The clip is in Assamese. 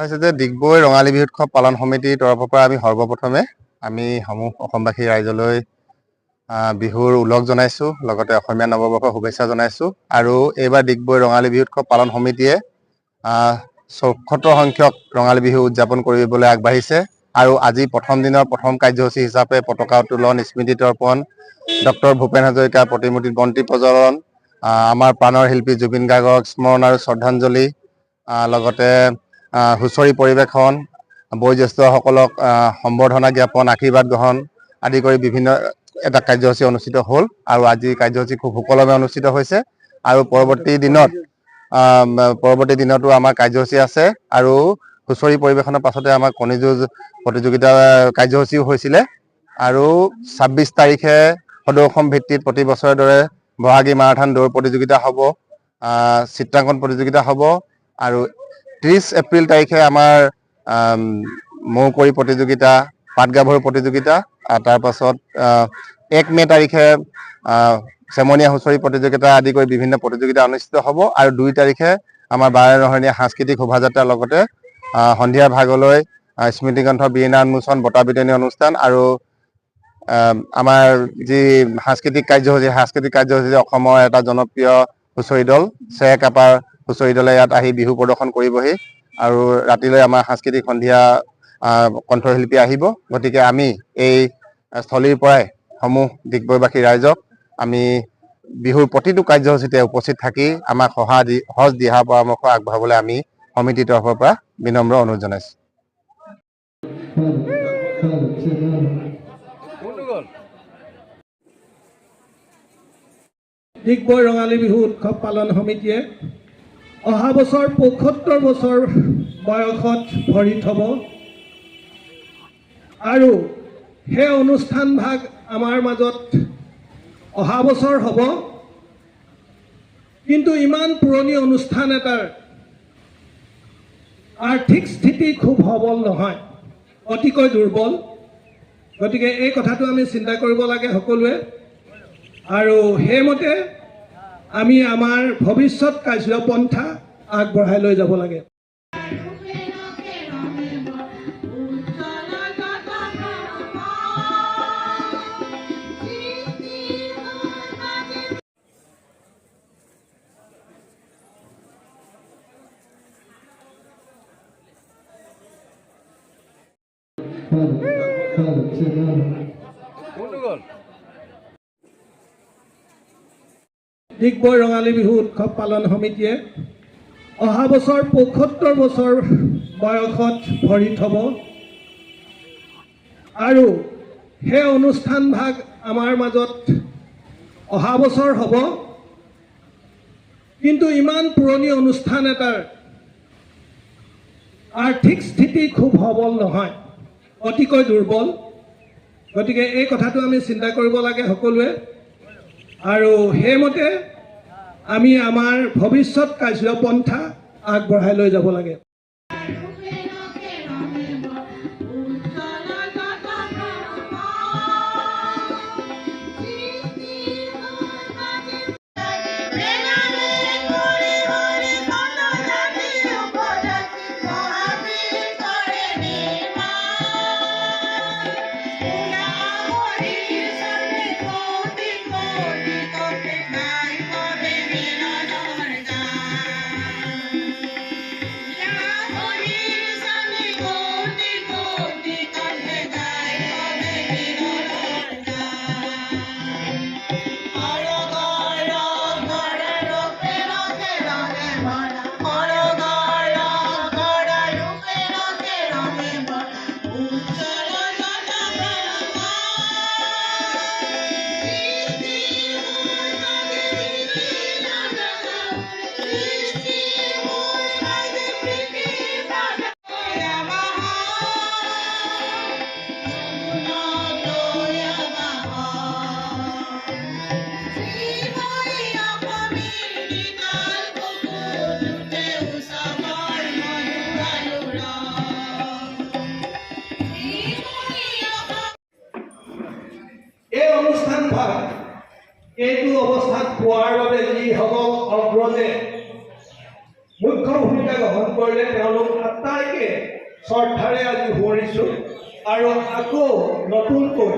হৈছে যে ডিগবৈ ৰঙালী বিহু উৎসৱ পালন সমিতিৰ তৰফৰ পৰা আমি সৰ্বপ্ৰথমে আমি সমূহ অসমবাসী ৰাইজলৈ বিহুৰ ওলগ জনাইছোঁ, লগতে অসমীয়া নৱবৰ্ষৰ শুভেচ্ছা জনাইছোঁ। আৰু এইবাৰ ডিগবৈ ৰঙালী বিহু উৎসৱ পালন সমিতিয়ে ৭৪ সংখ্যক ৰঙালী বিহু উদযাপন কৰিবলৈ আগবাঢ়িছে। আৰু আজি প্ৰথম দিনৰ প্ৰথম কাৰ্যসূচী হিচাপে পতাকা উত্তোলন, স্মৃতি তৰ্পণ, ডক্টৰ ভূপেন হাজৰিকাৰ প্ৰতিমূৰ্তিত বন্তি প্ৰজ্বলন, আমাৰ প্ৰাণৰ শিল্পী জুবিন গাৰ্গক স্মৰণ আৰু শ্ৰদ্ধাঞ্জলি, লগতে হুঁচৰি পৰিৱেশন, বয়োজ্যেষ্ঠসকলক সম্বৰ্ধনা জ্ঞাপন, আশীৰ্বাদ গ্ৰহণ আদি কৰি বিভিন্ন এটা কাৰ্যসূচী অনুষ্ঠিত হ'ল। আৰু আজি কাৰ্যসূচী খুব সুকলমে অনুষ্ঠিত হৈছে। আৰু পৰৱৰ্তী দিনতো আমাৰ কাৰ্যসূচী আছে। আৰু হুঁচৰি পৰিৱেশনৰ পাছতে আমাৰ কণী যুঁজ প্ৰতিযোগিতা কাৰ্যসূচীও হৈছিলে। আৰু ২৬ তাৰিখে সদৌ অসম ভিত্তিত প্ৰতি বছৰৰ দৰে বহাগী মাৰাথান দৌৰ প্ৰতিযোগিতা হ'ব, চিত্ৰাংকন প্ৰতিযোগিতা হ'ব। আৰু ৩০ এপ্ৰিল তাৰিখে আমাৰ মৌ কুঁৱৰী প্ৰতিযোগিতা, পাট গাভৰু প্ৰতিযোগিতা, তাৰপাছত ১ মে তাৰিখে চেমনীয়া হুঁচৰি প্ৰতিযোগিতা আদি কৰি বিভিন্ন প্ৰতিযোগিতা অনুষ্ঠিত হ'ব। আৰু ২ তাৰিখে আমাৰ বাৰেৰহণীয়া সাংস্কৃতিক শোভাযাত্ৰাৰ লগতে সন্ধিয়াৰ ভাগলৈ স্মৃতিগ্ৰন্থ বিৰিণা উন্মোচন, বঁটা বিতৰণী অনুষ্ঠান আৰু আমাৰ যি সাংস্কৃতিক কাৰ্যসূচী অসমৰ এটা জনপ্ৰিয় হুঁচৰি দল চেৰেকাপাৰ হুঁচৰি দলে ইয়াত আহি বিহু প্ৰদৰ্শন কৰিবহি। আৰু ৰাতিলৈ আমাৰ সাংস্কৃতিক সন্ধিয়া কণ্ঠশিল্পী আহিব। গতিকে আমি এই স্থলীৰ পৰাই সমূহ ডিগবৈবাসী ৰাইজক আমি বিহুৰ প্ৰতিটো কাৰ্যসূচীতে উপস্থিত থাকি আমাক সহজ দিহা পৰামৰ্শ আগবঢ়াবলৈ আমি সমিতিৰ তৰফৰ পৰা বিনম্ৰ অনুৰোধ জনাইছোঁ। ডিগবৈ ৰঙালী বিহু উৎসৱ পালন সমিতিয়ে অহা বছৰ ৭৫ বছৰ বয়সত ভৰি থ'ব। আৰু সেই অনুষ্ঠান ভাগ আমাৰ মাজত অহা বছৰ হ'ব। কিন্তু ইমান পুৰণি অনুষ্ঠান এটাৰ আৰ্থিক স্থিতি খুব সবল নহয়, অতিকৈ দুৰ্বল। গতিকে এই কথাটো আমি চিন্তা কৰিব লাগে সকলোৱে। আৰু সেইমতে আমি আমাৰ ভৱিষ্যত কাৰ্যপন্থা আগবঢ়াই লৈ যাব লাগে। ডিগবৈ ৰঙালী বিহু উৎসৱ পালন সমিতিয়ে অহা বছৰ ৭৫ বছৰ বয়সত ভৰি থ'ব। আৰু সেই অনুষ্ঠান ভাগ আমাৰ মাজত অহা বছৰ হ'ব। কিন্তু ইমান পুৰণি অনুষ্ঠান এটাৰ আৰ্থিক স্থিতি খুব সবল নহয়, অতিকৈ দুৰ্বল। গতিকে এই কথাটো আমি চিন্তা কৰিব লাগে সকলোৱে। আৰু সেইমতে আমি আমাৰ ভৱিষ্যত কাৰ্যপন্থা আগবঢ়াই লৈ যাব লাগে। এই অনুষ্ঠান ভাগ এইটো অৱস্থাত পোৱাৰ বাবে যিসকল অগ্ৰজে মুখ্য ভূমিকা গ্ৰহণ কৰিলে তেওঁলোক আটাইকে শ্ৰদ্ধাৰে আজি সোঁৱৰিছোঁ আৰু আকৌ নতুনকৈ